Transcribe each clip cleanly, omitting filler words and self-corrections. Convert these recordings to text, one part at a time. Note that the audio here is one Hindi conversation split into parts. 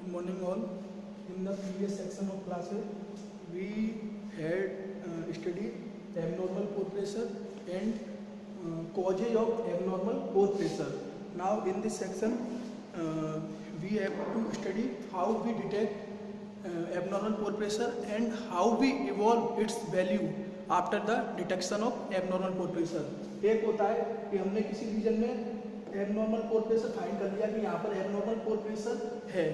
Good morning all. In the previous section of classes, we had studied abnormal pore pressure and causes of abnormal pore pressure. Now in this section, we have to study how we detect abnormal pore pressure and how we evolve its value after the detection of abnormal pore pressure. एक होता है कि हमने किसी रीजन में एबनॉर्मल पोर प्रेशर फाइंड कर लिया कि यहाँ पर एबनॉर्मल पोर प्रेशर है,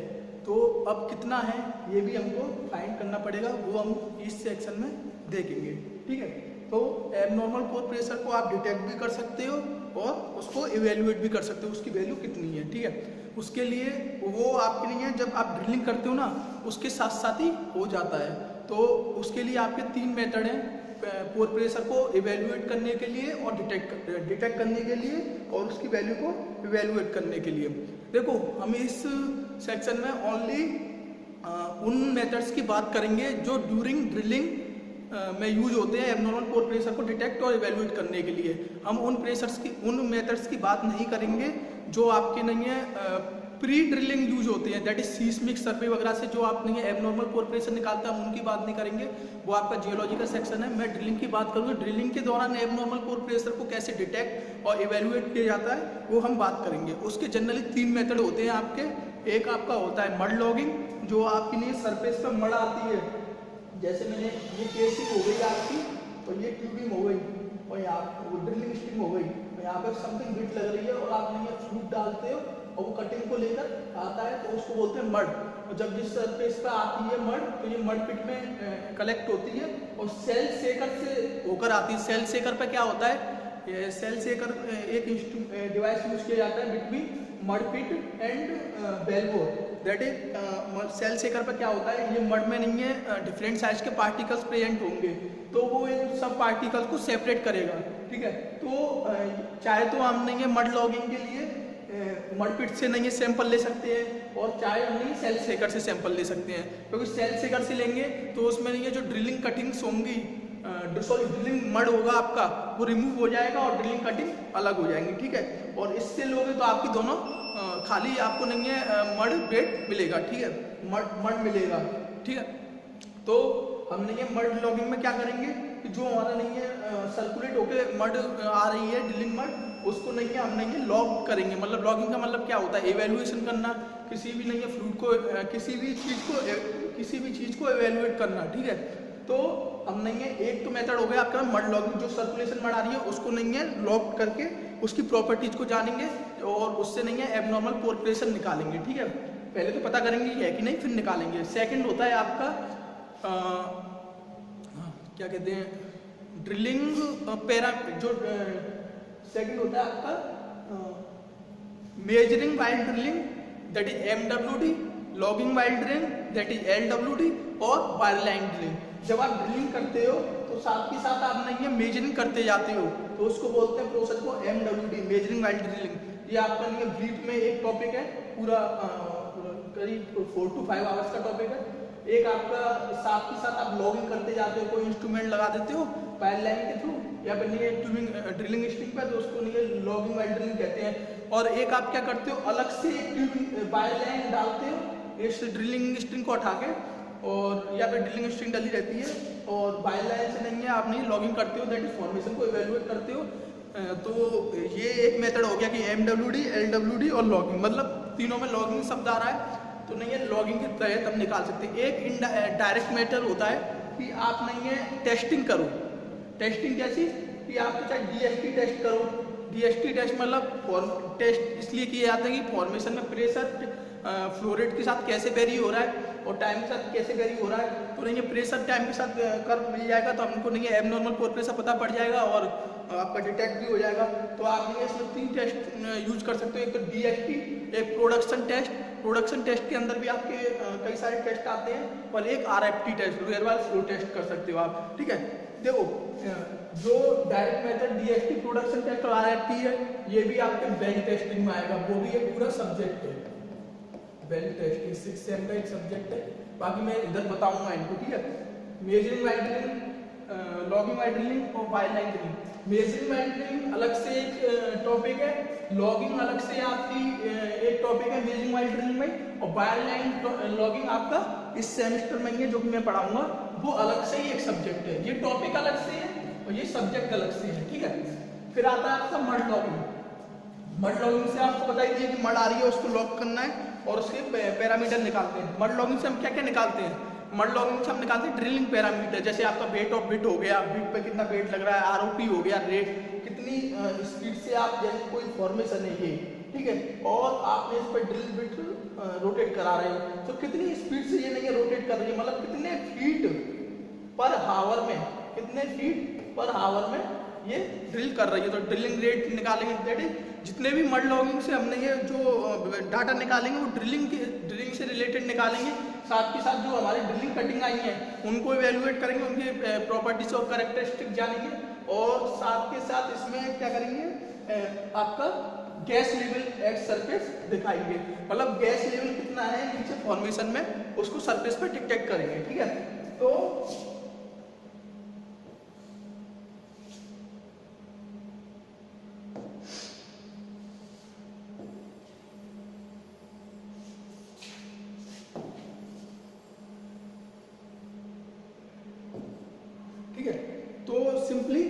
तो अब कितना है ये भी हमको फाइंड करना पड़ेगा, वो हम इस सेक्शन में देखेंगे। ठीक है, तो एबनॉर्मल पोर प्रेशर को आप डिटेक्ट भी कर सकते हो और उसको इवेल्युएट भी कर सकते हो, उसकी वैल्यू कितनी है। ठीक है, उसके लिए वो आपके लिए जब आप ड्रिलिंग करते हो ना, उसके साथ साथ ही हो जाता है। तो उसके लिए आपके तीन मेथड हैं पोर प्रेशर को इवेल्युएट करने के लिए और डिटेक्ट करने के लिए और उसकी वैल्यू को इवेल्युएट करने के लिए। देखो, हम इस सेक्शन में ओनली उन मेथड्स की बात करेंगे जो ड्यूरिंग ड्रिलिंग में यूज होते हैं एबनॉर्मल पोर प्रेशर को डिटेक्ट और इवेल्युएट करने के लिए। हम उन मेथड्स की बात नहीं करेंगे जो आपके नहीं है प्री ड्रिलिंग यूज होते हैं, दैट इज सीस्मिक सर्वे वगैरह से जो आप नहीं एबनॉर्मल पोर प्रेशर निकालता है, हम उनकी बात नहीं करेंगे, वो आपका जियोलॉजी का सेक्शन है। मैं ड्रिलिंग की बात करूँगा, ड्रिलिंग के दौरान एबनॉर्मल पोर प्रेशर को कैसे डिटेक्ट और इवेल्युएट किया जाता है वो हम बात करेंगे। उसके जनरली तीन मेथड होते हैं आपके। एक आपका होता है मड लॉगिंग, जो आपके लिए सरफेस पर मड आती है, जैसे मैंने ये केसिंग हो गई आपकी और ये ट्यूबिंग हो गई और यहाँ ड्रिलिंग स्ट्रिंग हो गई, यहाँ पर समथिंग बिट लग रही है और आप ये फ्लूइड डालते हो और वो कटिंग को लेकर आता है, तो उसको बोलते हैं मड। और जब जिस सरफेस पर आती है मड, तो ये मड पिट में कलेक्ट होती है और सेल सेकर से होकर आती है। सेल सेकर पे क्या होता है, ये सेल सेकर एक डिवाइस यूज किया जाता है between mud pit and wellbore, that is shale shaker पे क्या होता है, ये मड में नहीं है डिफरेंट साइज के पार्टिकल्स प्रेजेंट होंगे, तो वो इन सब पार्टिकल्स को सेपरेट करेगा। ठीक है, तो चाहे तो हम नहीं है मड लॉगिंग के लिए मड पिट से नहीं सैंपल ले सकते हैं और चाहे हम नहीं सेल सेकर से सैंपल ले सकते हैं, क्योंकि सेल सेकर से लेंगे तो उसमें नहीं है जो ड्रिलिंग कटिंग्स होंगी, सॉरी ड्रिलिंग मड होगा आपका, वो रिमूव हो जाएगा और ड्रिलिंग कटिंग अलग हो जाएंगी। ठीक है, और इससे लोगे तो आपकी दोनों खाली आपको नहीं है मड बेड मिलेगा। ठीक है, मड मिलेगा। ठीक है, तो हम नहीं है मड लॉगिंग में क्या करेंगे कि जो हमारा नहीं है सर्कुलेट होके मड आ रही है ड्रिलिंग मड, उसको नहीं है हम नहीं है लॉग करेंगे। मतलब लॉगिंग का मतलब क्या होता है, इवेल्युएशन करना, किसी भी नहीं है फ्लूइड को, किसी भी चीज़ को इवेल्युएट करना। ठीक है, तो हम नहीं है एक तो मेथड हो गया आपका मड लॉगिंग, जो सर्कुलेशन मड आ रही है उसको नहीं है लॉग करके उसकी प्रॉपर्टीज को जानेंगे और उससे नहीं है एबनॉर्मल पोर प्रेशर निकालेंगे। ठीक है, पहले तो पता करेंगे है कि नहीं, फिर निकालेंगे। सेकेंड होता है आपका क्या कहते हैं, ड्रिलिंग जो सेकंड होता है आपका measuring while drilling, that is MWD, logging while drilling, that is LWD, और वायर लाइन ड्रिलिंग। जब आप ड्रिलिंग करते हो तो साथ के साथ आप नहीं है मेजरिंग करते जाते हो, तो उसको बोलते हैं प्रोसेस को MWD, मेजरिंग वाइल ड्रिलिंग। ये आपका नहीं है ब्रीफ में एक टॉपिक है, पूरा करीब 4 to 5 आवर्स का टॉपिक है। एक आपका साथ के साथ आप लॉगिंग करते जाते हो, कोई इंस्ट्रूमेंट लगा देते हो वायर लाइन के थ्रू या फिर नहीं ट्यूबिंग ड्रिलिंग स्ट्रिंग पर, तो उसको नहीं लॉगिंग वाइल ड्रिलिंग कहते हैं। और एक आप क्या करते हो, अलग से एक ट्यूबिंग वायर लाइन डालते हो इस ड्रिलिंग स्ट्रिंग को उठा के, और या फिर ड्रिलिंग स्ट्रिंग डली रहती है और वायर लाइन से नहीं है आप नहीं लॉगिंग करते हो, दैट इज फॉर्मेशन को इवेल्युएट करते हो। तो ये एक मेथड हो गया कि MWD, LWD और लॉगिंग, मतलब तीनों में लॉगिंग शब्द आ रहा है तो नहीं है लॉगिंग के तहत हम निकाल सकते हैं। एक डायरेक्ट मेथड होता है कि आप नहीं है टेस्टिंग करो। टेस्टिंग कैसी कि आप चाहे DST टेस्ट करो। DST टेस्ट मतलब टेस्ट इसलिए किए जाते हैं कि फॉर्मेशन में प्रेशर फ्लो रेट के साथ कैसे वेरी हो रहा है और टाइम के साथ कैसे वेरी हो रहा है, तो नहीं है प्रेशर टाइम के साथ कर्व मिल जाएगा तो हमको नहीं है एबनॉर्मल पोर प्रेशर पता पड़ जाएगा और आपका डिटेक्ट भी हो जाएगा। तो आप नहीं इसमें 3 टेस्ट यूज कर सकते हो, एक तो DST, एक प्रोडक्शन टेस्ट। प्रोडक्शन टेस्ट के अंदर भी आपके कई सारे टेस्ट आते हैं, और एक RFT test, real while flow test कर सकते हो आप। ठीक है, देखो जो direct method DST, production test और RFT है, ये भी आपके बेंच टेस्टिंग में आएगा, वो भी एक पूरा सब्जेक्ट है। बेंच टेस्टिंग 6 सेम का एक सब्जेक्ट है, बाकी मैं इधर बताऊंगा इनको। ठीक है, measuring while drilling, logging while drilling और wire line drilling. Measuring while drilling अलग से एक टॉपिक है, लॉगिंग अलग से आपकी एक टॉपिक है मेजरिंग वाइल ड्रिलिंग में, और वायरलाइन लॉगिंग आपका इस सेमेस्टर में ही है, जो कि मैं पढ़ाऊंगा, वो अलग से ही एक सब्जेक्ट है। ये टॉपिक अलग से है और ये सब्जेक्ट अलग से है, ठीक है। फिर आता है आपका मड लॉगिंग। मड लॉगिंग से आपको बता दीजिए कि मड आ रही है, उसको लॉग करना है और उसके पैरामीटर निकालते हैं। मड लॉगिंग से हम क्या क्या निकालते हैं? मड लॉगिंग से हम निकालते हैं ड्रिलिंग पैरामीटर, जैसे आपका वेट ऑफ बिट हो गया, बिट पे कितना वेट लग रहा है, आरओपी हो गया, रेट, कितनी स्पीड से आप, जैसे कोई फॉर्मेशन है ये, ठीक है, और आपने इस पर ड्रिल बिट रोटेट करा रहे हो, तो कितनी स्पीड से ये नहीं है रोटेट कर रही है, मतलब कितने फीट पर हावर में, कितने फीट पर हावर में ये ड्रिल कर रही है। तो ड्रिलिंग रेट निकालेंगे, दैट इज जितने भी मड लॉगिंग से हमने ये जो डाटा निकालेंगे वो ड्रिलिंग से रिलेटेड निकालेंगे। साथ के साथ जो हमारी ड्रिलिंग कटिंग आई है उनको इवेल्युएट करेंगे, उनकी प्रॉपर्टीज और कैरेक्टरिस्टिक जानेंगे, और साथ के साथ इसमें क्या करेंगे, आपका गैस लेवल एट सरफेस दिखाएंगे, मतलब गैस लेवल कितना है नीचे फॉर्मेशन में, उसको सरफेस पे डिटेक्ट करेंगे, ठीक है। तो ठीक है, तो सिंपली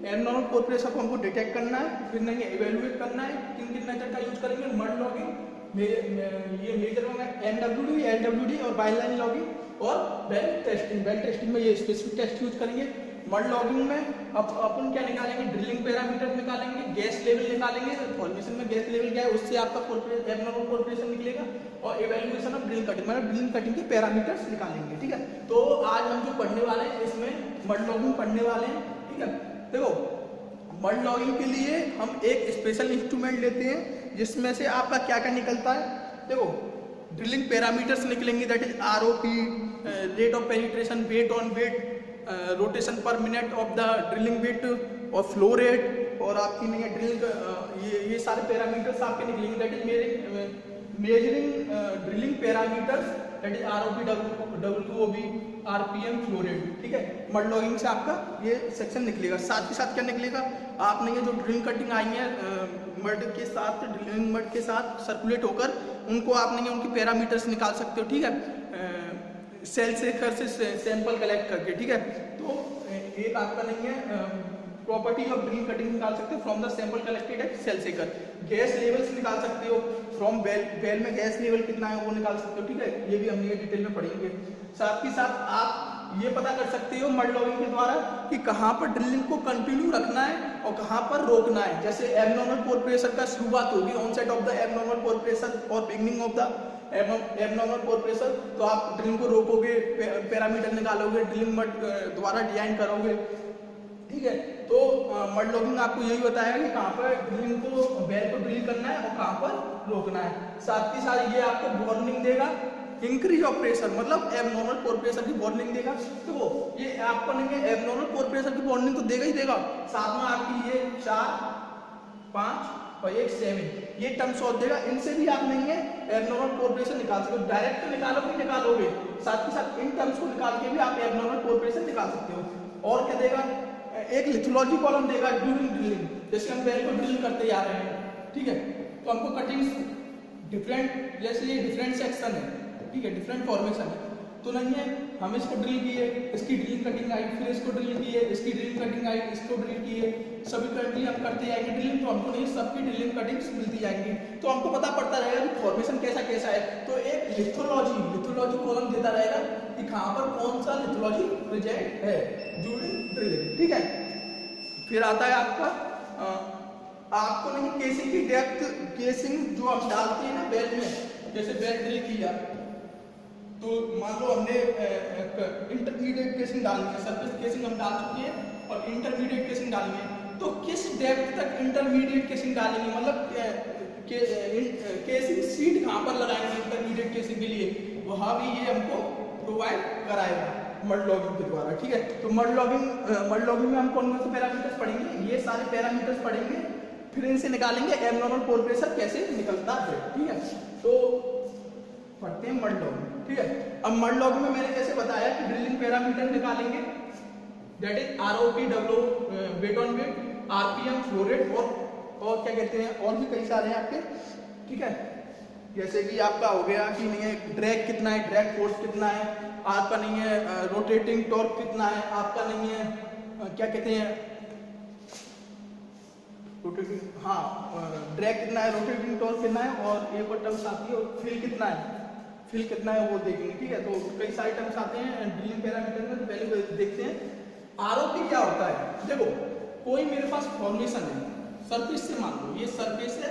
एबनॉर्मल पोर प्रेशर को हमको डिटेक्ट करना है, फिर नहीं इवेल्युएट करना है। किन किन मेथड का यूज करेंगे? मड लॉगिंग, ये मेजर होगा एमडब्ल्यूडी, एलडब्ल्यूडी और बाइलाइन लॉगिंग, और बेल टेस्टिंग। बेल टेस्टिंग में ये स्पेसिफिक टेस्ट यूज करेंगे। मड लॉगिंग में अपन क्या निकालेंगे? ड्रिलिंग पैरामीटर निकालेंगे, गैस लेवल निकालेंगे, फॉर्मेशन में गैस लेवल क्या है उससे आपका एबनॉर्मल पोर प्रेशर निकलेगा, और इवेल्युएशन ऑफ ड्रिलिंग कटिंग, मतलब ड्रिलिंग कटिंग के पैरामीटर्स निकालेंगे, ठीक है। तो आज हम जो पढ़ने वाले हैं इसमें मड लॉगिंग पढ़ने वाले हैं, ठीक है। देखो, मड लॉगिंग के लिए हम एक स्पेशल इंस्ट्रूमेंट लेते हैं जिसमें से आपका क्या क्या निकलता है। देखो, ड्रिलिंग पैरामीटर्स निकलेंगे, that is ROP, rate of penetration, weight on weight, rotation per minute of the drilling bit, और फ्लो रेट, और आपकी नहीं है ड्रिलिंग, ये सारे पैरामीटर्स आपके निकलेंगे, that is measuring drilling parameters, that is ROP, WOB, RPM, flow rate, ठीक है। मड लॉगिंग से आपका ये सेक्शन निकलेगा। साथ के साथ क्या निकलेगा? आपने ये जो ड्रिलिंग कटिंग आई है मड के साथ, ड्रिलिंग मड के साथ सर्कुलेट होकर, उनको आपने उनकी पैरामीटर्स निकाल सकते हो, ठीक है, सेल सेकर से सैंपल कलेक्ट करके, ठीक है। तो एक आपका नहीं है प्रॉपर्टी ऑफ ड्रिलिंग कटिंग निकाल सकते हो from the sample collected at shale shaker. Gas levels निकाल सकते हो फ्रॉम बेल में गैस लेवल कितना है वो निकाल सकते हो, ठीक है। ये भी हम ये डिटेल में पढ़ेंगे। साथ ही साथ आप ये पता कर सकते हो मड लॉगिंग के द्वारा कि कहाँ पर ड्रिलिंग को कंटिन्यू रखना है और कहाँ पर रोकना है। जैसे एबनॉर्मल पोर प्रेशर का शुरुआत होगी onset of the abnormal pore pressure और beginning of the abnormal pore pressure, तो आप ड्रिलिंग को रोकोगे, पैरामीटर निकालोगे, ड्रिलिंग मड द्वारा डिजाइन करोगे, ठीक है। तो मड लॉगिंग आपको यही बताएगा कि कहाँ पर ड्रिलिंग को, बेल को ड्रिल करना है और कहाँ पर रोकना है। साथ ही साथ ये आपको वार्निंग देगा इंक्रीज ऑफ प्रेशर, मतलब एबनॉर्मल पोर प्रेशर की वार्निंग देगा। तो वो ये आपको नहीं है एबनॉर्मल पोर प्रेशर की वार्निंग तो देगा ही देगा, साथ में आपकी ये 4, 5 और 1, 7 ये टर्म्स और देगा। इनसे भी आप नहीं है एबनॉर्मल पोर प्रेशर निकाल सकते हो, डायरेक्ट निकालोगे, साथ ही साथ इन टर्म्स को निकाल के भी आप एबनॉर्मल पोर प्रेशर निकाल सकते हो। और क्या देगा? एक लिथोलॉजी कॉलम देगा ड्यूरिंग ड्रिलिंग, जैसे हम बेल को ड्रिल करते जा रहे हैं, ठीक है। तो हमको कटिंग्स डिफरेंट, जैसे ये डिफरेंट सेक्शन है, ठीक है, डिफरेंट फॉर्मेशन है, तो नहीं है हम इसको ड्रिल किए, इसकी ड्रिलिंग कटिंग आई, फिर इसको ड्रिल किए, इसकी ड्रिलिंग कटिंग आई, इसको ड्रिल किए, सभी करंटली हम करते जाएंगे ड्रिलिंग, तो हमको नहीं सबकी ड्रिलिंग कटिंग्स मिलती जाएंगी, तो हमको पता पड़ता रहेगा कि फॉर्मेशन कैसा कैसा है। तो एक लिथोलॉजी कॉलम देता रहेगा कि कहाँ पर कौन सा लिथोलॉजी प्रेजेंट है ड्यूरिंग ड्रिलिंग, ठीक है। फिर आता है आपको नहीं केसिंग की डेप्थ, केसिंग जो हम डालते हैं ना बेल में, जैसे बेल ड्रिल किया तो मान लो हमने इंटरमीडिएट केसिंग डालनी है, सरफेस केसिंग हम डाल चुके हैं और इंटरमीडिएट केसिंग डालनी है, तो किस डेप्थ तक इंटरमीडिएट केसिंग डालेंगे, मतलब केसिंग सीट कहाँ पर लगाएंगे इंटरमीडिएट केसिंग के लिए, वहाँ भी ये हमको प्रोवाइड कराएगा मड लॉगिंग के द्वारा, ठीक है। तो मड लॉगिंग में हम कौन कौन से पैरामीटर्स पढ़ेंगे? ये सारे पैरामीटर्स पढ़ेंगे, फिर इनसे निकालेंगे एबनॉर्मल पोर प्रेशर कैसे निकलता है, ठीक है। तो पढ़ते हैं मड लॉगिंग, ठीक है। अब मड लॉगिंग में मैंने जैसे बताया कि ड्रिलिंग पैरामीटर निकालेंगे, that is ROP, weight on weight, RPM, flow rate, और क्या कहते हैं, और भी कई सारे हैं आपके, ठीक है। जैसे कि आपका हो गया कि नहीं है ड्रैग कितना है, ड्रैग फोर्स कितना है आपका, नहीं है रोटेटिंग टॉर्क कितना है आपका, नहीं है क्या कहते हैं रोटेटिंग, हाँ ड्रैग कितना है, रोटेटिंग टॉर्क कितना है, और एक और टर्म्स आती है फील कितना है, फील कितना है वो देखेंगे। ठीक है, तो कई सारे टर्म्स आते हैं ड्रिलिंग पैरामीटर में। तो पहले देखते हैं आरओपी क्या होता है। देखो कोई मेरे पास फॉर्मेशन है सरफेस से, मान लो ये सरफेस है,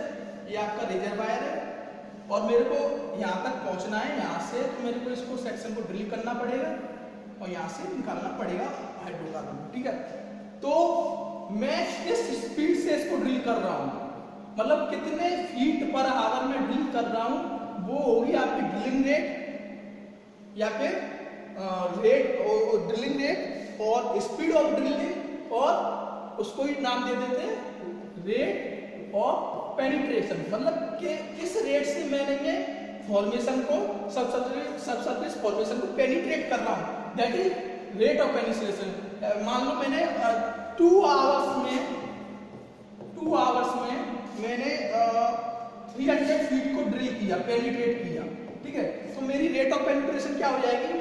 ये आपका रिजर्वायर है और मेरे को यहाँ तक पहुँचना है, यहाँ से तो मेरे को इसको सेक्शन को ड्रिल करना पड़ेगा और यहाँ से निकालना पड़ेगा हाइड्रोकार्बन। ठीक है, तो मैं किस स्पीड से इसको ड्रिल कर रहा हूँ, मतलब कितने फीट पर आवर में ड्रिल कर रहा हूँ, वो होगी आपकी ड्रिलिंग रेट या फिर ड्रिलिंग रेट और स्पीड ऑफ ड्रिलिंग, और उसको ही नाम दे देते हैं रेट ऑफ पेनिट्रेशन, मतलब कि किस रेट से मैंने फॉर्मेशन को सबसर्फेस फॉर्मेशन को पेनिट्रेट कर रहा हूँ, that is rate of penetration. मान लो मैंने 2 आवर्स में मैंने 300 फीट को ड्रिल किया, पेनिट्रेट किया। ठीक है, तो मेरी रेट ऑफ पेनिट्रेशन क्या हो जाएगी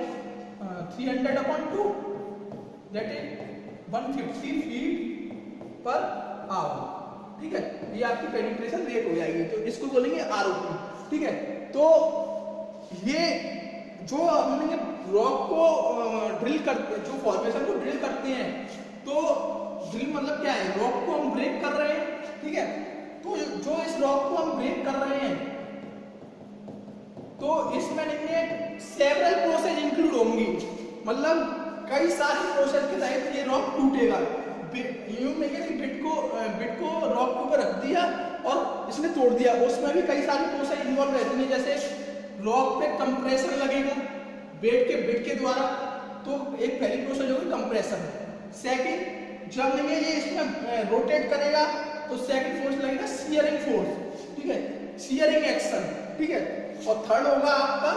300/2, that is 150 feet per hour. ठीक है, ये आपकी पेनिट्रेशन रेट हो जाएगी, तो इसको बोलेंगे आरओपी। ठीक है, तो ये जो हमने रॉक को ड्रिल करते, जो फॉर्मेशन को ड्रिल करते हैं, तो ड्रिल मतलब क्या है, रॉक को हम ब्रेक कर रहे हैं। ठीक है, तो जो इस रॉक को हम ब्रेक कर रहे हैं, तो इसमें सेवरल प्रोसेस इंक्लूड होंगी, मतलब कई सारी प्रोसेस के तहत ये रॉक टूटेगा। यूं नहीं है कि बिट को रॉक के ऊपर रख दिया और इसने तोड़ दिया, उसमें भी कई सारी प्रोसेस इन्वॉल्व रहती है। जैसे रॉक पे कंप्रेशन लगेगा बिट के द्वारा, तो एक पहली प्रोसेस होगी कंप्रेशन। सेकंड, जब नहीं है ये इसमें रोटेट करेगा तो सेकंड फोर्स लगेगा शियरिंग फोर्स। ठीक है, शियरिंग एक्शन। ठीक है, और थर्ड होगा आपका,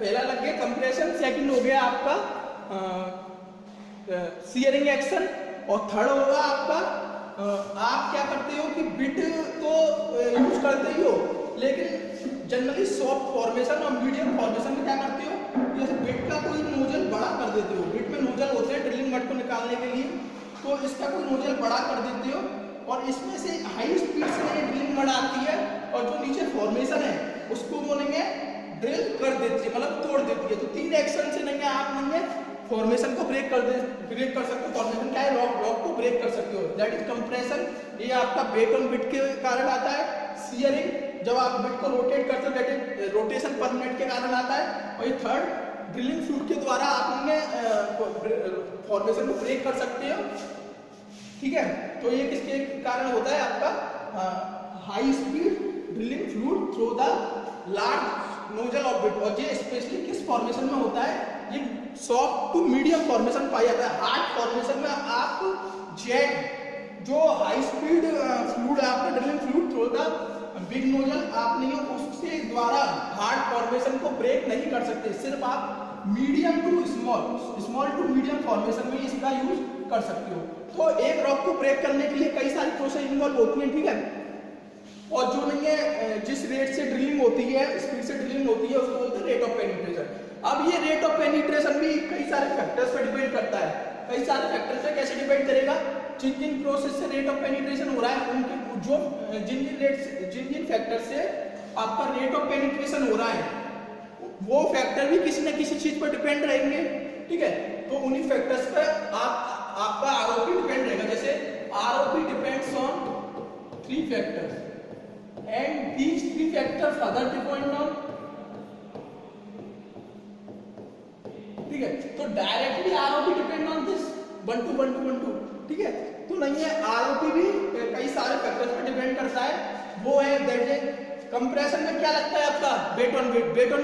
पहला लग गया कंप्रेशन, सेकंड हो गया आपका शियरिंग एक्शन, और थर्ड होगा आपका आप क्या करते हो कि बिट तो यूज करते ही हो, लेकिन जनरली सॉफ्ट फॉर्मेशन और मीडियम फॉर्मेशन में क्या करते हो, जैसे बिट का कोई नोजल बड़ा कर देते हो। बिट में नोजल होते हैं ड्रिलिंग मड को निकालने के लिए, तो इसका कोई नोजल बड़ा कर देते हो और इसमें से हाई स्पीड से ड्रिलिंग मड आती है और जो नीचे फॉर्मेशन है उसको बोलेंगे ड्रिल कर देती है, मतलब तोड़ देती है। तो 3 एक्शन से नहीं आप नहीं है फॉर्मेशन को ब्रेक कर सकते हो। फॉर्मेशन क्या है, रॉक को ब्रेक कर सकते हो, दैट इज कंप्रेशन। ये आपका बेट ऑन बिट के कारण आता है। शियरिंग, जब आप बिट को रोटेट करते हो, that is rotation per minute के कारण आता है। और ये थर्ड, ड्रिलिंग फ्लूइड के द्वारा आपने फॉर्मेशन को ब्रेक कर सकते हो। ठीक है, तो ये किसके कारण होता है, आपका high speed drilling fluid through the large nozzle of bit. और ये स्पेशली किस फॉर्मेशन में होता है, ये सॉफ्ट टू मीडियम फॉर्मेशन पाया जाता है। हार्ड फॉर्मेशन में आप जेट, जो हाई स्पीड फ्लूइड आपका drilling fluid through the big nozzle, आप नहीं उसके द्वारा हार्ड फॉर्मेशन को ब्रेक नहीं कर सकते। सिर्फ आप medium to small to medium formation में इसका यूज कर सकते हो। तो एक रॉक को ब्रेक करने के लिए कई सारी प्रोसेस इन्वॉल्व होती हैं। ठीक है, और जो नहीं है जिस रेट से ड्रिलिंग होती है, स्पीड से ड्रिलिंग होती है, उसको बोलते हैं रेट ऑफ पेनिट्रेशन। अब ये रेट ऑफ पेनिट्रेशन भी कई सारे फैक्टर्स पर डिपेंड करता है। कई सारे फैक्टर्स पे कैसे डिपेंड करेगा, जिन प्रोसेस से रेट ऑफ पेनिट्रेशन हो रहा है, उनके जो जिन फैक्टर से आपका रेट ऑफ पेनिट्रेशन हो रहा है, वो फैक्टर भी किसी न किसी चीज पर डिपेंड रहेंगे। ठीक है, तो उन्हीं फैक्टर्स पर आपका आरओपी डिपेंड रहेगा। जैसे ROP depends on 3 factors and these 3 factors further depend on। ठीक है, तो directly ROP depend on this 1 2 1 2 1 2। ठीक है, तो नहीं है आरओपी भी कई सारे फैक्टर्स पर डिपेंड करता है। वो है दैट इज कंप्रेशन में क्या लगता है आपका बेट ऑन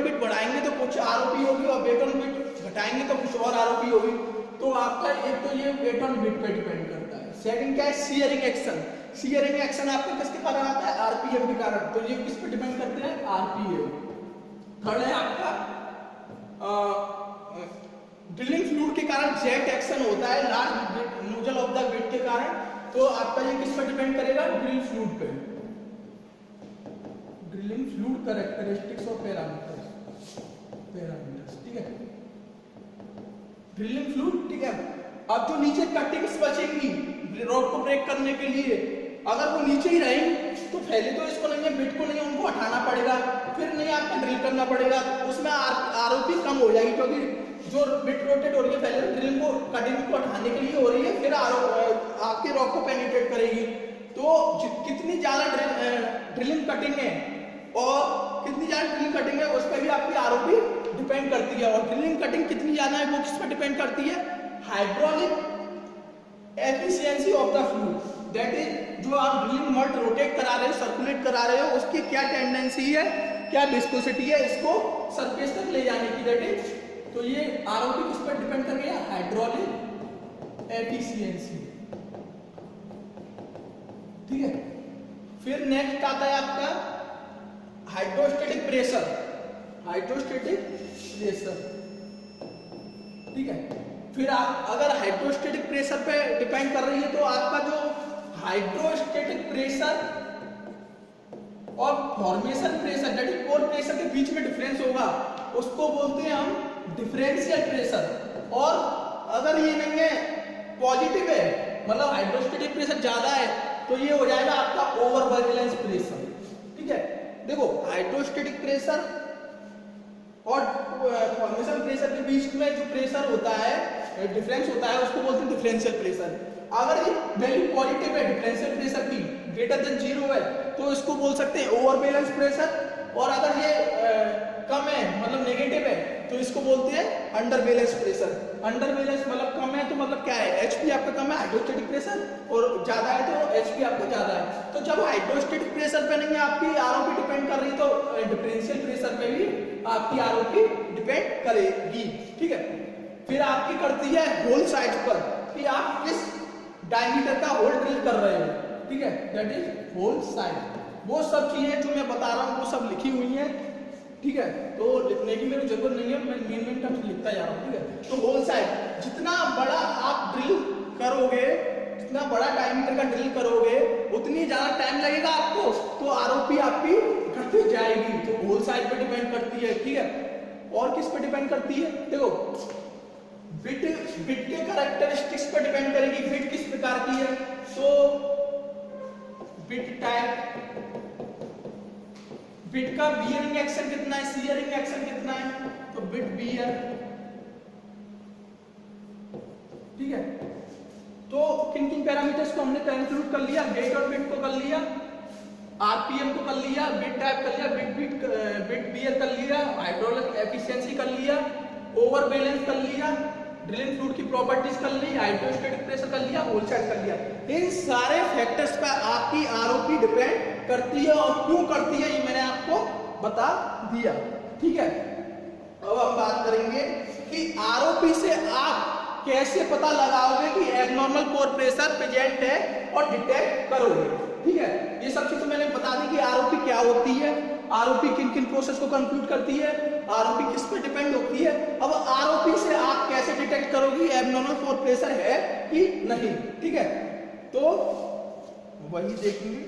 बिट बढ़ाएंगे तो कुछ आरओपी होगी और बेट ऑन बिट घटाएंगे तो कुछ और आरओपी होगी। तो आपका एक तो ये बेट ऑन बिट पे डिपेंड करता है। सेकंड क्या है, शियरिंग एक्शन। शियरिंग एक्शन आपका किसके कारण आता है, आरपीएम के कारण। तो ये किस पे डिपेंड करते हैं, आरपीएम। थर्ड है आपका ड्रिलिंग फ्लूइड के कारण जेट एक्शन होता है large nozzle of the bit के कारण। तो आपका ये किस पर डिपेंड करेगा, ड्रिल फ्लूइड पे। ड्रिलिंग फ्लूइड कैरेक्टरिस्टिक्स और पैरामीटर्स, ठीक है। ड्रिलिंग फ्लूइड, ठीक है। अब जो नीचे कटिंग्स बचेंगी रॉड को ब्रेक करने के लिए, अगर वो नीचे ही रहेंगे तो पहले तो इसको नहीं है, बिट को नहीं है, उनको हटाना पड़ेगा, फिर नहीं आपको ड्रिल करना पड़ेगा, उसमें आरओपी कम हो जाएगी, क्योंकि जो बिट रोटेट हो रही है पहले ड्रिलिंग को कटिंग को हटाने के लिए हो रही है, फिर आपके रॉड को पेनिट्रेट करेगी। तो कितनी ज्यादा ड्रिलिंग कटिंग है और कितनी ज्यादा ड्रिलिंग कटिंग है उस पर भी आपकी आरओपी डिपेंड करती है। और ड्रिलिंग कटिंग कितनी ज्यादा है वो किस पर डिपेंड करती है? Hydraulic efficiency of the fluid, that is जो आप ड्रिलिंग मड रोटेट करा रहे हो, सर्कुलेट करा रहे हो, उसकी क्या टेंडेंसी है, क्या विस्कोसिटी है इसको सरफेस तक ले जाने की, दैट इज। तो ये आरओपी किस पर डिपेंड कर रही है? हाइड्रोलिक एफिशिएंसी, ठीक है। फिर नेक्स्ट आता है आपका हाइड्रोस्टेटिक प्रेशर, हाइड्रोस्टेटिक प्रेशर, ठीक है। फिर आप अगर हाइड्रोस्टेटिक प्रेशर पे डिपेंड कर रही है तो आपका जो हाइड्रोस्टेटिक प्रेशर और formation pressure, that is core pressure के बीच में डिफरेंस होगा, उसको बोलते हैं हम डिफरेंशियल प्रेशर। और अगर ये नहीं है, पॉजिटिव है, मतलब हाइड्रोस्टेटिक प्रेशर ज्यादा है, तो ये हो जाएगा आपका ओवर बैलेंस प्रेशर, ठीक है। देखो हाइड्रोस्टेटिक प्रेशर और फॉर्मेशन प्रेशर के बीच में जो प्रेशर होता है, डिफरेंस होता है, उसको बोलते हैं डिफरेंशियल प्रेशर। अगर ये वैल्यू पॉजिटिव है डिफरेंशियल प्रेशर की, ग्रेटर देन 0 है, तो इसको बोल सकते हैं ओवर बैलेंस प्रेशर। और अगर ये कम है, मतलब नेगेटिव है, तो इसको बोलते हैं under balance pressure. Under balance मतलब कम है तो मतलब क्या है, एचपी आपका कम है हाइड्रोस्टेटिक प्रेशर, और ज्यादा है तो एचपी आपका ज्यादा है। तो जब हाइड्रोस्टेटिक प्रेशर पे नहीं है आपकी आरओपी डिपेंड कर रही है, तो डिफरेंशियल प्रेशर पे भी आपकी आरओपी डिपेंड करेगी, ठीक है। फिर आपकी करती है होल साइज पर, कि आप किस डायमीटर का होल ड्रिल कर रहे हो, ठीक है, दैट इज होल साइज। वो सब चीजें जो मैं बता रहा हूँ वो सब लिखी हुई हैं, ठीक है। तो लिखने की मेरी जरूरत नहीं है, मैं मेन टर्म्स लिखता जा रहा हूँ, ठीक है। तो होल साइज, जितना बड़ा आप ड्रिल करोगे, जितना बड़ा डायमीटर का ड्रिल करोगे, उतनी ज्यादा टाइम लगेगा आपको, तो आरओपी आपकी घटती जाएगी। तो होल साइज पे डिपेंड करती है, ठीक है। और किस पे डिपेंड करती है? देखो बिट के कैरेक्टरिस्टिक्स पर डिपेंड करेगी, बिट किस प्रकार की है। तो बिट टाइप, बिट का बियरिंग एक्शन कितना है, सीयरिंग एक्शन कितना है, तो बिट बियर, ठीक है। तो किन किन पैरामीटर्स को हमने कंक्लूड कर लिया? वेट और बिट को कर लिया, आरपीएम को कर लिया, बिट टाइप कर लिया, बिट बियर कर लिया, हाइड्रोलिक एफिशिएंसी कर लिया, ओवर बैलेंस कर लिया, ड्रिलिंग फ्लूइड की प्रॉपर्टीज कर ली, हाइड्रोस्टेटिक प्रेशर कर लिया, होल साइज कर लिया। इन सारे फैक्टर्स पर आपकी आरओपी डिपेंड करती है, और क्यों करती है ये मैंने आपको बता दिया, ठीक है। अब हम बात करेंगे कि आरओपी से आप कैसे पता लगाओगे कि एबनॉर्मल कोर प्रेशर प्रेजेंट है और डिटेक्ट करोगे, ठीक है। ये सब चीजें मैंने बता दी कि आरओपी क्या होती है, आरओपी किन किन प्रोसेस को कंक्लूड करती है, आरओपी किस पर डिपेंड होती है। अब आरओपी से आप कैसे डिटेक्ट करोगे एबनॉर्मल कोर प्रेशर है कि नहीं, ठीक है। तो वही देखेंगे।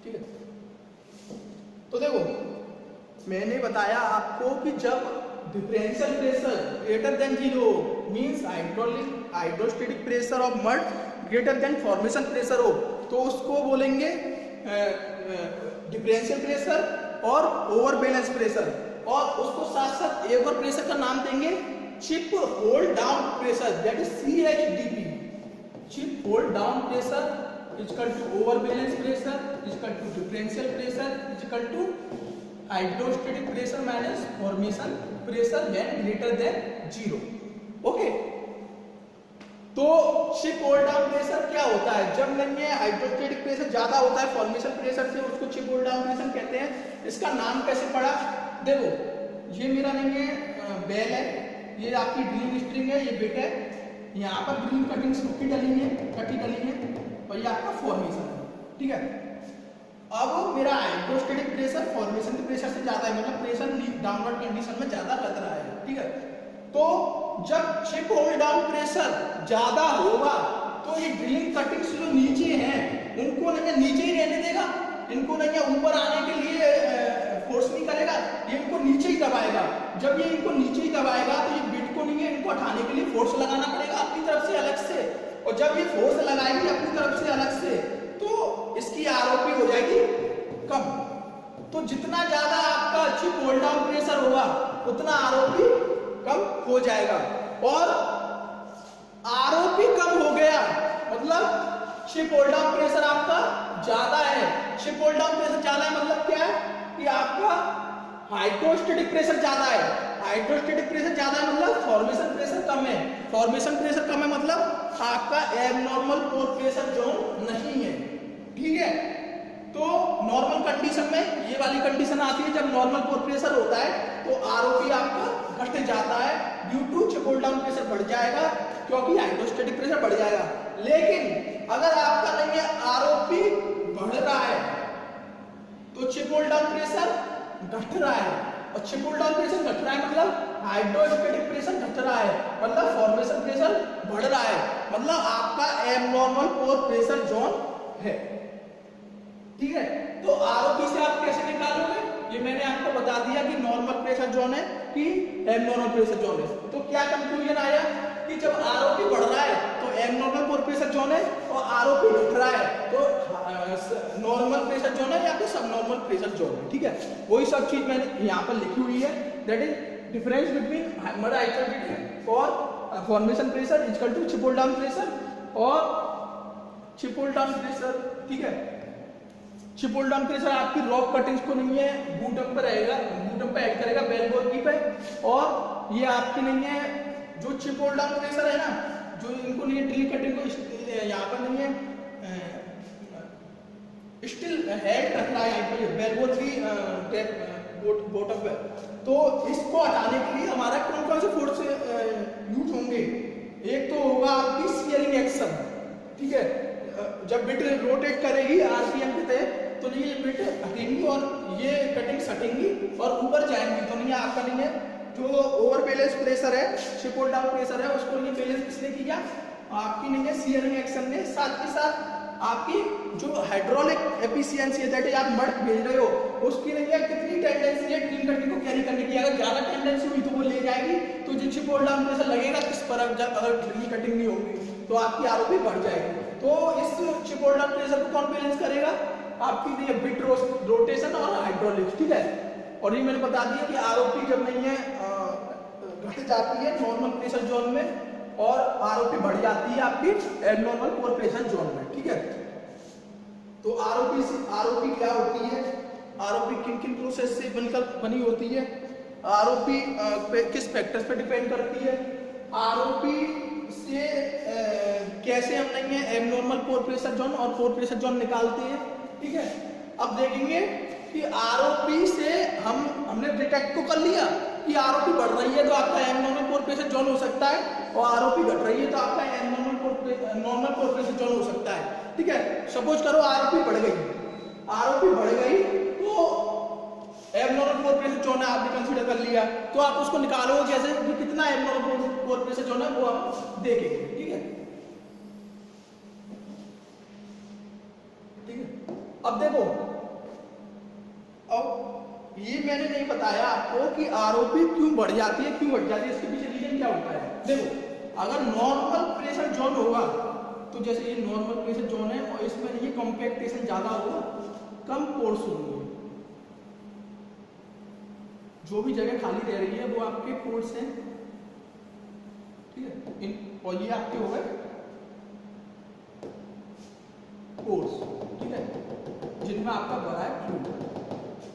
ठीक है, तो देखो मैंने बताया आपको कि जब differential pressure greater than 0 means hydrostatic pressure of mud greater than formation pressure हो, तो उसको बोलेंगे डिफरेंशियल प्रेशर और ओवर बैलेंस प्रेशर। और उसको साथ साथ एक और प्रेशर का नाम देंगे chip hold down pressure, that is CHDP। Chip hold down pressure equal to over balance pressure equal to differential pressure equal to hydrostatic pressure minus formation pressure when greater than 0। Okay, तो चिप होल्ड डाउन प्रेशर क्या होता है? जब नहीं है हाइड्रोस्टेटिक प्रेशर ज्यादा होता है फॉर्मेशन प्रेशर से, उसको चिप होल्ड डाउन प्रेशर कहते हैं। इसका नाम कैसे पड़ा? देखो ये मेरा नहीं है बेल है, ये आपकी ड्रिलिंग स्ट्रिंग है, ये बिट है, यहाँ पर ड्रिलिंग कटिंग कटी डली है, और ये आपका फॉर्मेशन है, ठीक है। अब मेरा हाइड्रोस्टेटिक प्रेशर फॉर्मेशन के प्रेशर से ज्यादा है, मतलब प्रेशर डाउनवर्ड कंडीशन में ज्यादा लग रहा है, ठीक है। तो जब चिप होल डाउन प्रेशर ज्यादा होगा तो ये ड्रिलिंग कटिंग्स जो नीचे हैं उनको नहीं नीचे ही रहने देगा, इनको नहीं ऊपर आने के लिए फोर्स नहीं करेगा, ये इनको नीचे ही दबाएगा। जब ये इनको नीचे ही दबाएगा तो ये बिट को नहीं है इनको हटाने के लिए फोर्स लगाना पड़ेगा अपनी तरफ से अलग से, और जब ये फोर्स लगाएगी अपनी तरफ से अलग से तो इसकी आरओपी हो जाएगी कम। तो जितना ज्यादा आपका चिप होल डाउन प्रेशर होगा उतना आरओपी कम हो जाएगा। और आरओपी कम हो गया मतलब चिप होल डाउन प्रेशर आपका ज्यादा है। चिप होल डाउन प्रेशर ज्यादा है मतलब क्या है कि आपका हाइड्रोस्टेटिक प्रेशर ज्यादा है। हाइड्रोस्टेटिक प्रेशर ज्यादा है मतलब फॉर्मेशन प्रेशर कम है। फॉर्मेशन प्रेशर कम है मतलब आपका एबनॉर्मल पोर प्रेशर जोन नहीं है। ठीक है, तो नॉर्मल कंडीशन में ये वाली कंडीशन आती है जब नॉर्मल पोर प्रेशर होता है तो आरओपी आपका घट जाता है due to chip hole down pressure बढ़ जाएगा क्योंकि हाइड्रोस्टेटिक प्रेशर बढ़ जाएगा। लेकिन अगर आपका नहीं है आरओपी बढ़ रहा है तो चिप होल डाउन प्रेशर घट रहा है, और चिप होल डाउन प्रेशर घट रहा है मतलब हाइड्रोस्टेटिक प्रेशर घट रहा है मतलब फॉर्मेशन प्रेशर बढ़ रहा है, मतलब आपका एबनॉर्मल पोर प्रेशर जोन है। ठीक है, तो आरओपी से आप कैसे निकालोगे ये मैंने आपको बता दिया कि नॉर्मल प्रेशर जोन है कि एबनॉर्मल प्रेशर जोन है। तो क्या कंक्लूजन आया कि जब आरओपी बढ़ रहा है तो एबनॉर्मल पोर प्रेशर जोन है, और आरओपी घट रहा है तो नॉर्मल प्रेशर जोन है या फिर सब नॉर्मल प्रेशर जोन है। ठीक है, वही सब चीज मैंने यहाँ पर लिखी हुई है, that is difference between mud isolated for formation pressure equal to chip hole down pressure और चिप होल डाउन प्रेशर। ठीक है, चिप होल डाउन प्रेशर आपकी रॉक कटिंग्स को नहीं है बूटअप पे रहेगा, बूटअप पे ऐड करेगा बेल बोर की पे, और ये आपकी नहीं है जो चिप होल डाउन प्रेशर है ना जो इनको नहीं है ड्रिल कटिंग को यहाँ पर नहीं है स्टिल हेड रख रहा है यहाँ पे बेल बोर की बॉटम पे, तो इसको हटाने के लिए हमारा कौन कौन से फोर्स यूज होंगे। एक तो होगा आपकी शियरिंग एक्शन। ठीक है, जब बिट रोटेट करेगी आरपीएम के तहत तो नहीं ये बिट हटेंगी और ये कटिंग्स हटेंगी और ऊपर जाएंगी, तो नहीं आपका नहीं है जो ओवर बैलेंस प्रेशर है चिप होल डाउन प्रेशर है उसको नहीं बैलेंस किसने किया आपकी नहीं है शियरिंग एक्शन ने। साथ के साथ आपकी जो हाइड्रोलिक एफिशिएंसी है दैट इज आप मड भेज रहे हो उसकी नहीं है कितनी टेंडेंसी है ड्रिल कटिंग को कैरी करने की। अगर ज्यादा टेंडेंसी हुई तो वो ले जाएगी, तो जो चिप होल डाउन प्रेशर लगेगा किस पर अगर ड्रिल कटिंग नहीं होगी तो आपकी आरओपी बढ़ जाएगी। तो इस चिप होल डाउन प्रेशर को कौन बैलेंस करेगा आपकी बिट रोटेशन और हाइड्रोलिक्स। ठीक है, और ये मैंने बता दिया कि आरओपी जब नहीं है घट जाती है नॉर्मल प्रेशर जोन में और आरओपी बढ़ जाती है आपकी एबनॉर्मल पोर प्रेशर जोन में। ठीक है, तो आरओपी क्या होती है, आरओपी किन किन प्रोसेस से बनी होती है, आरओपी किस फैक्टर्स पे डिपेंड करती है, आरओपी से कैसे हम नहीं है एबनॉर्मल पोर प्रेशर जोन और पोर प्रेशर जोन निकालते हैं। ठीक है, अब देखेंगे कि आरओपी से हमने डिटेक्ट तो कर लिया कि आरओपी बढ़ रही है तो आपका एबनॉर्मल पोर प्रेशर जोन हो सकता है, और आरओपी घट रही है तो आपका नॉर्मल पोर प्रेशर जोन हो सकता है। ठीक है, सपोज करो आरओपी बढ़ गई तो एबनॉर्मल पोर प्रेशर जोन है आपने कंसीडर कर लिया, तो आप उसको निकालोगे कैसे कि कितना एबनॉर्मल पोर प्रेशर जोन है वो आप देखेंगे। ठीक है, अब देखो, अब ये मैंने नहीं बताया आपको कि आरओपी क्यों बढ़ जाती है, क्यों घट जाती है, इसके पीछे रीजन क्या होता है। देखो, अगर नॉर्मल प्रेशर जोन होगा तो जैसे ये नॉर्मल प्रेशर जोन है और इसमें ये कॉम्पैक्टेशन ज्यादा होगा, कम पोर्स होंगे, जो भी जगह खाली रह रही है वो आपके पोर्स हैं। ठीक है, और ये आपके हो गए पोर्स। ठीक है, जिनमें आपका भरा है फ्लूइड।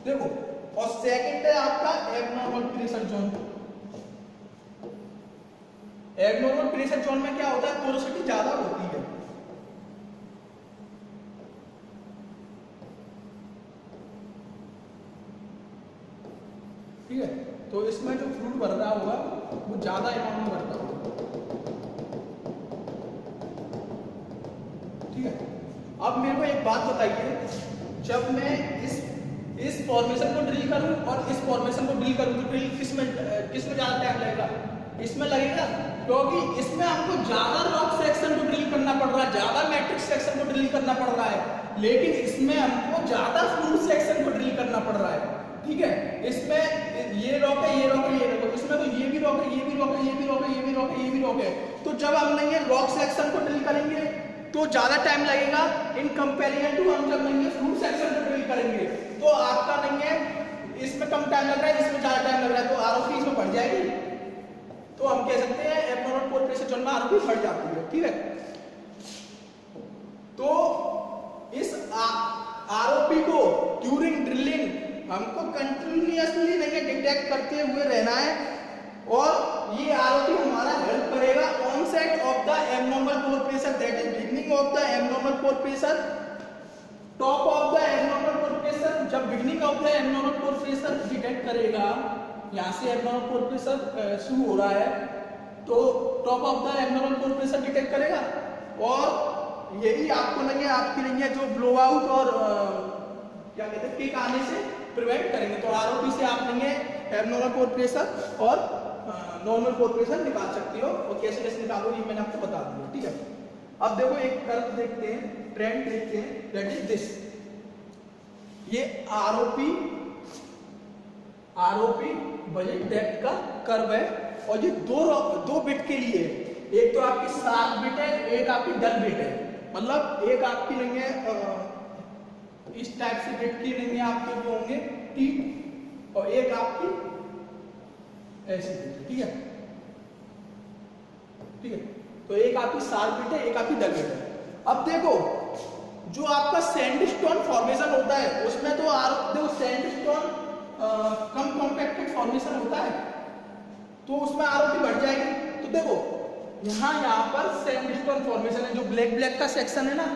देखो, और सेकंड है आपका abnormal pressure zone. Abnormal pressure zone में क्या होता है, पोरोसिटी ज्यादा होती है। ठीक है, तो इसमें जो फ्लूइड भर रहा होगा वो ज्यादा अमाउंट में भरता होगा। ठीक है, अब मेरे को एक बात बताइए, जब मैं इस फॉर्मेशन को ड्रिल करूं और इस फॉर्मेशन को ड्रिल करूं तो ड्रिल किस में ज्यादा टाइम लगेगा, इसमें लगेगा, क्योंकि इसमें हमको ज्यादा रॉक सेक्शन को ड्रिल करना पड़ रहा है, ज्यादा मैट्रिक्स सेक्शन को ड्रिल करना पड़ रहा है, लेकिन इसमें हमको ज्यादा फ्लूइड सेक्शन को ड्रिल करना पड़ रहा है। ठीक है, इसमें ये रॉक है, ये रॉक है, ये रॉक है, इसमें तो ये भी रॉक है, ये भी रॉक है, ये भी रॉक है, ये भी रॉक है, ये भी रॉक है। तो जब हम लेंगे रॉक सेक्शन को ड्रिल करेंगे तो ज्यादा टाइम लगेगा इन कंपेरिजन टू हम जब लेंगे फ्लूइड सेक्शन को ड्रिल करेंगे तो आपका नहीं है, इसमें कम टाइम लग रहा है, इसमें ज्यादा टाइम लग रहा है, तो आरओपी इसमें बढ़ जाएगी। तो हम कह सकते हैं एब्नॉर्मल पोर प्रेशर जोन में आरओपी बढ़ जाती है। ठीक है, तो इस आरओपी को ड्यूरिंग ड्रिलिंग हमको कंटिन्यूअसली नहीं डिटेक्ट करते हुए रहना है, और ये आरओपी हमारा हेल्प करेगा onset of the abnormal pore pressure, that is beginning of the abnormal pore pressure, top of the abnormal pore pressure. जब beginning of the abnormal pore pressure detect करेगा, यहाँ से एब्नॉर्मल पोर प्रेशर शुरू हो रहा है, तो top of the abnormal pore pressure detect करेगा, और यही आपको नहीं है, आपकी नहीं है जो ब्लो आउट और क्या कहते हैं किक आने से प्रिवेंट करेंगे। तो आरओपी से आप नहीं है एब्नॉर्मल पोर प्रेशर और नॉर्मल पोर प्रेशर निकाल सकते हो, और कैसे कैसे निकालो ये मैंने आपको बता दिया। ठीक है, अब देखो एक कर्व देखते हैं, ट्रेंड देखते हैं, दैट इज दिस, ये आरओपी बजट डेप्थ का कर्व है, और ये दो बिट के लिए, एक तो आपकी शार्प बिट है, एक आपकी डल बिट है, मतलब एक आपकी नहीं है इस टाइप से बिट की नहीं है, आपके वो होंगे टी, और एक आपकी ऐसी बिट है। ठीक है, ठीक है, तो एक आपकी शार्प बिट है, एक आपकी डल बिट है। अब देखो जो आपका सैंडस्टोन फॉर्मेशन होता है उसमें तो देखो सैंडस्टोन कम कॉम्पैक्टेड फॉर्मेशन होता है, तो उसमें आरओपी बढ़ जाएगी। तो देखो यहाँ पर सैंडस्टोन फॉर्मेशन है, जो ब्लैक का सेक्शन है ना,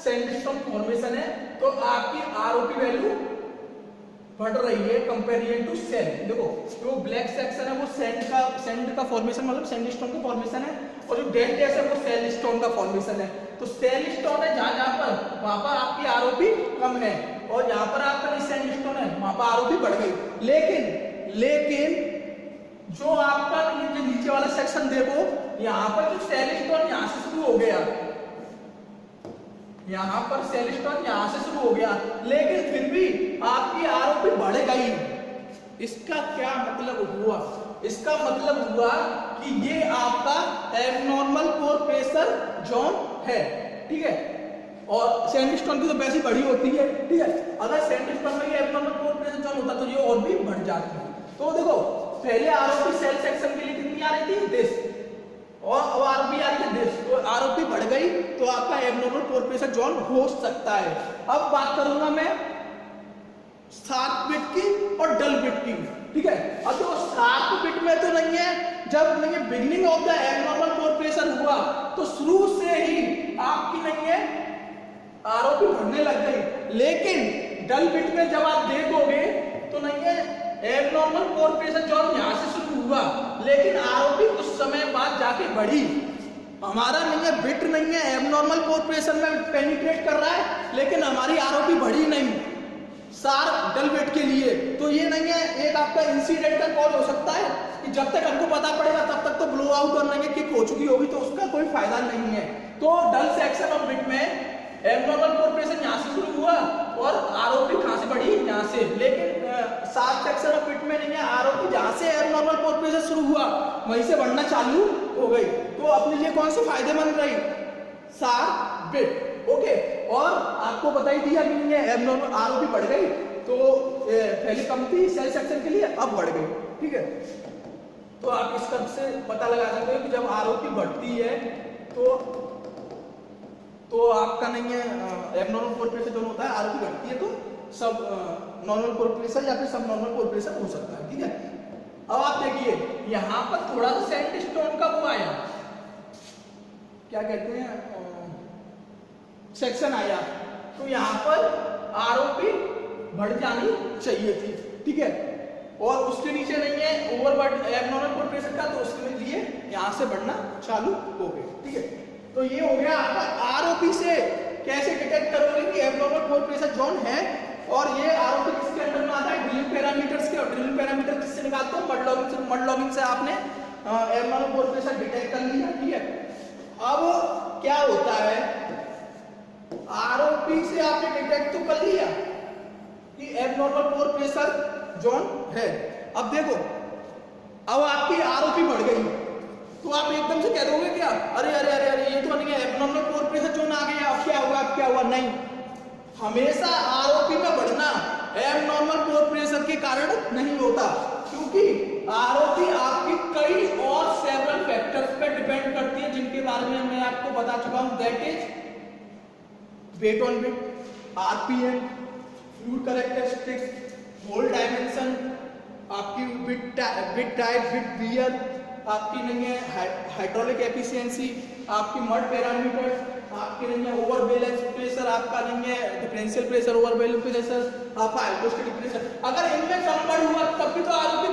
सैंडस्टोन फॉर्मेशन है, तो आपकी आरओपी वैल्यू बढ़ रही है कंपेरिजन टू सैंड। देखो जो ब्लैक सेक्शन है वो सैंड का फॉर्मेशन मतलब सैंडस्टोन का फॉर्मेशन है, और जो डेड डैश है वो सैंडस्टोन का फॉर्मेशन है। तो सैंडस्टोन है जहां पर वहां पर आपकी आरओपी कम है, और यहाँ पर आपका नहीं सैंडस्टोन है वहां पर आरओपी बढ़ गई। लेकिन जो आपका ये नीचे वाला सेक्शन देखो, यहाँ पर जो सैंडस्टोन यहाँ से शुरू हो गया, यहाँ पर सैंडस्टोन यहाँ से शुरू हो गया, लेकिन फिर भी आपकी आरओपी बढ़ गई। इसका क्या मतलब हुआ? इसका मतलब हुआ कि ये आपका एब्नॉर्मल पोर प्रेशर जोन है। ठीक है, और सैंडस्टोन की तो वैसे बढ़ी होती है। ठीक है, अगर सैंडस्टोन में एब्नॉर्मल पोर प्रेशर जोन होता तो ये और भी बढ़ जाती है। तो देखो पहले आरओपी सेल सेक्शन के लिए कितनी आ रही थी, दिस, और अब आरओपी आ रही है दिस, तो आरओपी बढ़ गई तो आपका एब्नॉर्मल पोर प्रेशर जोन हो सकता है। अब बात करूंगा मैं शार्प बिट की और डल बिट की। ठीक है, अब तो शार्प बिट में तो नहीं है, जब नहीं है beginning of the abnormal pore pressure हुआ तो शुरू से ही आपकी नहीं है आरओपी बढ़ने लग गई। लेकिन डल बिट में जब आप देखोगे तो नहीं है एब्नॉर्मल पोर प्रेशर जोन यहां से शुरू हुआ, लेकिन आरओपी कुछ समय बाद जाके बढ़ी। हमारा नहीं है बिट नहीं है एब्नॉर्मल पोर प्रेशर में पेनिट्रेट कर रहा है, लेकिन हमारी आरओपी बढ़ी नहीं शार्प डल बिट के लिए। तो ये नहीं है एक आपका इंसिडेंटल कॉल हो सकता है कि जब तक हमको पता पड़ेगा तब तक तो ब्लो आउट और नहीं किक हो चुकी होगी, तो उसका कोई फायदा नहीं है। तो डल सेक्शन ऑफ बिट में एब्नॉर्मल पोर प्रेशर यहाँ से शुरू हुआ और आरओपी कहाँ से बढ़ी, यहाँ से। लेकिन शार्प सेक्शन ऑफ बिट में नहीं है, आरओपी जहाँ से एब्नॉर्मल पोर प्रेशर शुरू हुआ वहीं से बढ़ना चालू हो गई। तो अपने लिए कौन सी फायदेमंद रही, शार्प बिट। ओके, और आपको बता ही दिया कि नहीं है एब्नॉर्मल आरओपी बढ़ गई, तो पहले कम थी सेल सेक्शन के लिए, अब बढ़ गई। ठीक है, तो आप इस कर्व से पता लगा सकते हो कि जब आरओपी बढ़ती है तो आपका नहीं है एब्नॉर्मल पोर प्रेशर जो होता है, आरओपी घटती है तो सब नॉर्मल पोर प्रेशर या फिर सब नॉर्मल पोर प्रेशर हो सकता है। ठीक है, अब आप देखिए यहाँ पर थोड़ा सा सैंडस्टोन का वो आया, क्या कहते हैं सेक्शन आया, तो यहाँ पर आरओपी बढ़ जानी चाहिए थी। ठीक है, और उसके नीचे नहीं है ओवरबर्ड एब्नॉर्मल पोर प्रेशर का, तो उसके लिए यहाँ से बढ़ना चालू हो गए। ठीक है, तो ये हो गया आपका आरओपी से कैसे डिटेक्ट करोगे कि एब्नॉर्मल पोर प्रेशर जोन है। और ये आरओपी किसके अंडर में आता है, ड्रिलिंग पैरामीटर्स के। और ड्रिलिंग पैरामीटर किससे निकालते हो, मड लॉगिंग से आपने एबनॉर्मल पोर प्रेशर डिटेक्ट कर लिया, ठीक है। अब क्या होता है, आरओपी से आपने डिटेक्ट तो कर लिया कि एबनॉर्मल पोर प्रेशर जोन है। अब देखो, अब आपकी आरओपी बढ़ गई तो आप एकदम से कह दोगे क्या, अरे अरे अरे अरे ये तो नहीं है, एबनॉर्मल पोर प्रेशर जोन आ गया, अब क्या हुआ, अब क्या हुआ? नहीं, हमेशा आरओपी में बढ़ना एबनॉर्मल पोर प्रेशर के कारण नहीं होता, क्योंकि आरओपी आपकी कई और सेवरल फैक्टर्स पे डिपेंड करती है, जिनके बारे में मैं आपको बता चुका हूं। That is weight on weight, RPM, fluid characteristics, hole dimension, आपकी बिट टाइप, बिट वियर, आपकी नहीं है हाइड्रोलिक एफिशिएंसी, आपकी मड पैरामीटर्स, आपके नहीं है ओवर बैलेंस प्रेशर, आपका नहीं है differential pressure, over balance pressure, आपका हाइड्रोस्टैटिक प्रेशर। अगर इनमें कम बढ़ हुआ तब भी तो आरओपी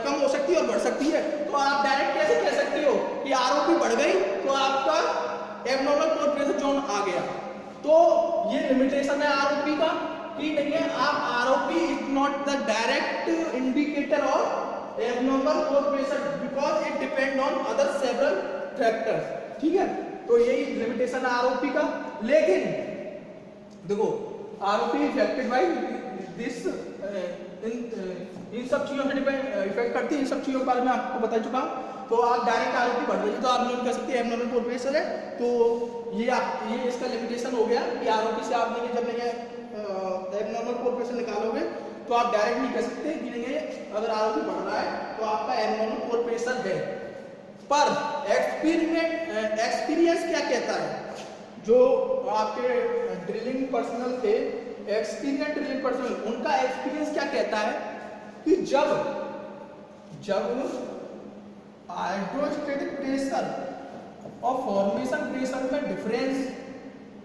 कम हो सकती है और बढ़ सकती है। तो आप डायरेक्ट कैसे कह सकते हो कि आरओपी बढ़ गई तो आपका एबनॉर्मल पोर प्रेशर जोन आ गया? तो ये लिमिटेशन है आरओपी का कि नहीं है, आप ROP is not the direct indicator of abnormal pore pressure because it depend on other several factors, ठीक है। तो यही लिमिटेशन है आरओपी का। लेकिन देखो, आरओपी इफेक्टेड बाय दिस, इन सब चीजों से डिपेंड इफेक्ट करती है, इन सब चीजों के बारे में आपको बता चुका हूं। तो आप डायरेक्ट आरओपी बढ़ रही है तो आप नहीं कह सकते एबनॉर्मल पोर प्रेशर है। तो ये इसका लिमिटेशन हो गया कि आरओपी से आप नहीं, जब नहीं एबनॉर्मल पोर प्रेशर निकालोगे तो आप डायरेक्ट नहीं कह सकते कि नहीं है अगर आरओपी बढ़ रहा है तो आपका एबनॉर्मल पोर प्रेशर है। पर एक्सपीरियंस क्या कहता है, जो आपके ड्रिलिंग पर्सनल थे, एक्सपीरियंस ड्रिलिंग पर्सनल, उनका एक्सपीरियंस क्या कहता है कि जब हाइड्रोस्टैटिक प्रेशर और फॉर्मेशन प्रेशर में डिफरेंस,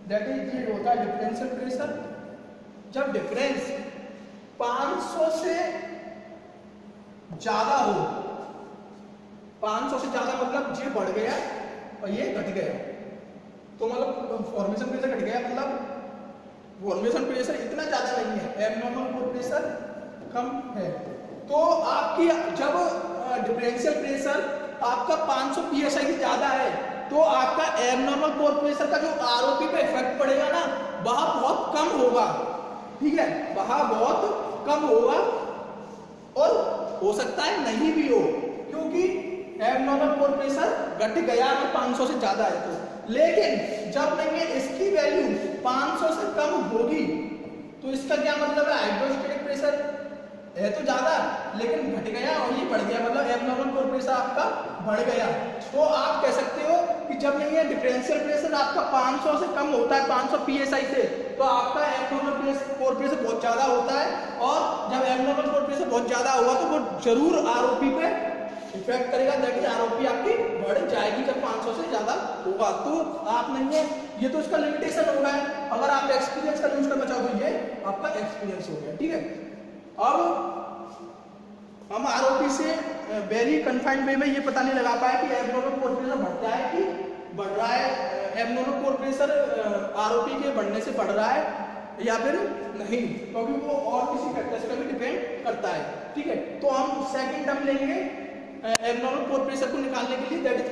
दैट इज ये होता है डिफरेंशियल प्रेशर, जब डिफरेंस 500 से ज्यादा हो, 500 से ज्यादा मतलब ये बढ़ गया और ये घट गया, तो मतलब फॉर्मेशन प्रेशर घट गया, मतलब फॉर्मेशन प्रेशर इतना ज्यादा नहीं है, एबनॉर्मल पोर प्रेशर कम है। तो आपकी जब डिफरेंशियल प्रेशर आपका 500 psi से ज्यादा है तो आपका एबनॉर्मल पोर प्रेशर का जो आरओपी पे इफेक्ट पड़ेगा ना, वह बहुत कम होगा, ठीक है, वह बहुत कम होगा और हो सकता है नहीं भी हो, क्योंकि एबनॉर्मल पोर प्रेशर घट गया अगर 500 से ज्यादा है तो। लेकिन जब नहीं है इसकी वैल्यू 500 से कम होगी तो इसका क्या मतलब है, हाइड्रोस्टैटिक प्रेशर है तो ज्यादा लेकिन घट गया और ये बढ़ गया, मतलब एबनॉर्मल पोर प्रेशर आपका बढ़ गया। तो आप कह सकते हो कि जब नहीं है डिफरेंशियल प्रेशर आपका 500 से कम होता है, 500 psi से, तो आपका एबनॉर्मल पोर प्रेशर बहुत ज्यादा होता है, और जब एबनॉर्मल पोर प्रेशर बहुत ज्यादा हुआ तो वो जरूर आरओपी पे इफेक्ट करेगा, दैट इज आरओपी आपकी बढ़ जाएगी जब 500 से ज्यादा होगा। तो आप नहीं है, ये तो इसका लिमिटेशन होगा। अगर आप एक्सपीरियंस का यूज करना चाहो तो ये आपका एक्सपीरियंस हो गया, ठीक है। अब हम आरओपी से वेरी कन्फाइंड वे में ये पता नहीं लगा पाए कि एबनॉर्मल पोर प्रेशर बढ़ता है कि बढ़ रहा है, एबनॉर्मल पोर प्रेशर आरओपी के बढ़ने से बढ़ रहा है या फिर नहीं, क्योंकि वो और किसी फैक्टर्स पर भी डिपेंड करता है, ठीक है। तो हम सेकंड टर्म लेंगे एबनॉर्मल पोर प्रेशर को निकालने के लिए, that is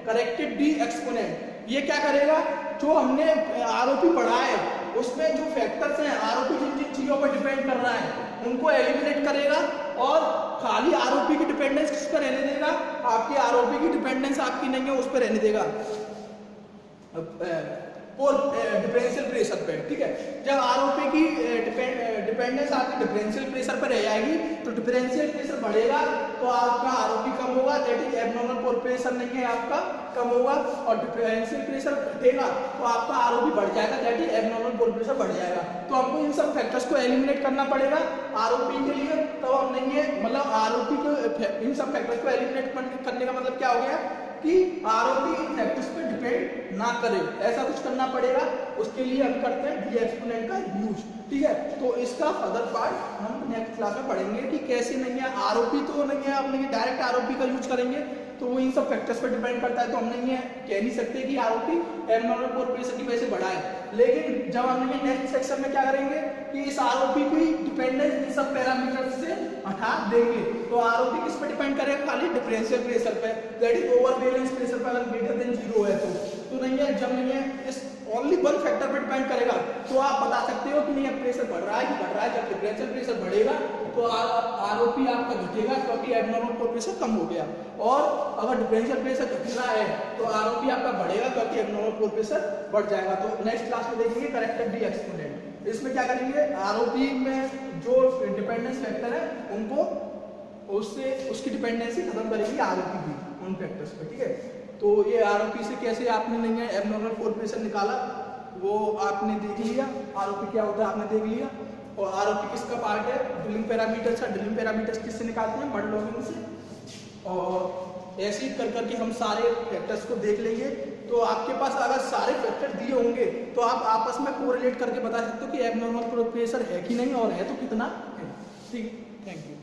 corrected D exponent. ये क्या करेगा, जो हमने आरओपी बढ़ा है उसमें जो फैक्टर्स हैं, आरओपी जिन जिन चीजों पर डिपेंड कर रहा है उनको एलिमिनेट करेगा और खाली आरओपी की डिपेंडेंस किस पर रहने देगा, आपकी आरओपी की डिपेंडेंस आपकी नहीं है उस पर रहने देगा डिफरेंशियल प्रेशर पे, ठीक है। जब आरओपी की डिपेंडेंस आपकी डिफरेंशियल प्रेशर पर रह जाएगी तो डिफरेंशियल प्रेशर बढ़ेगा तो आपका आरओपी कम होगा, that is abnormal pore pressure नहीं है आपका कम होगा, और डिफरेंशियल प्रेशर घटेगा तो आपका आरओपी बढ़ जाएगा, that is abnormal pore pressure बढ़ जाएगा। तो हमको इन सब फैक्टर्स को एलिमिनेट करना पड़ेगा आरओपी के लिए, तो हम नहीं है, मतलब आरओपी को इन सब फैक्टर्स को एलिमिनेट करने का मतलब क्या हो गया कि आरओपी इन फैक्टर्स पे डिपेंड ना करे, ऐसा कुछ करना पड़ेगा। उसके लिए हम करते हैं डी एक्सपोनेंट का यूज, ठीक है। तो इसका फर्दर पार्ट हम नेक्स्ट क्लास में पढ़ेंगे कि कैसे नहीं है आरओपी तो नहीं है, आप नहीं डायरेक्ट आरओपी का यूज करेंगे तो वो इन सब फैक्टर्स पर डिपेंड करता है। तो हमने ये कह नहीं सकते कि आरओपी एबनॉर्मल पोर प्रेशर की वजह से बढ़ा है। लेकिन जब हम नेक्स्ट सेक्शन में क्या करेंगे कि इस आरओपी की डिपेंडेंस इन सब पैरामीटर्स से हटा देंगे। तो आरओपी किस पे डिपेंड करेगा? खाली डिफरेंशियल प्रेशर पे, that is over balance pressure पे अगर ग्रेटर देन 0 है तो नहीं है। जब नहीं है इस ओनली वन फैक्टर पे डिपेंड करेगा तो आप बता सकते हो कि नहीं प्रेशर बढ़ रहा है कि घट रहा है। जब डिफरेंशियल प्रेशर बढ़ेगा तो आरओपी आपका घटेगा क्योंकि एबनॉर्मल पोर प्रेशर कम हो गया, और अगर डिफरेंशियल प्रेशर घट रहा है तो आरओपी आपका बढ़ेगा क्योंकि एबनॉर्मल पोर प्रेशर बढ़ जाएगा। तो नेक्स्ट क्लास में देखेंगे करेक्टेड एक्सपोनेंट। इसमें क्या करेंगे, आरओपी में जो डिपेंडेंस फैक्टर है उनको उससे उसकी डिपेंडेंसी खत्म करेगी आरओपी भी उन फैक्टर्स पे, ठीक है। तो ये आरओपी से कैसे आपने नहीं है एबनॉर्मल पोर प्रेशर निकाला वो आपने देख लिया, आरओपी क्या होता है आपने देख लिया। और आरओपी किसका पार्ट है? ड्रिलिंग पैरामीटर्स का। ड्रिलिंग पैरामीटर्स किससे निकालते हैं? मड लॉगिंग से। और ऐसे ही कर करके हम सारे फैक्टर्स को देख लेंगे। तो आपके पास अगर सारे फैक्टर दिए होंगे तो आप आपस में कोरिलेट करके बता सकते हो कि एबनॉर्मल पोर प्रेशर है कि नहीं, और है तो कितना है। ठीक, थैंक यू।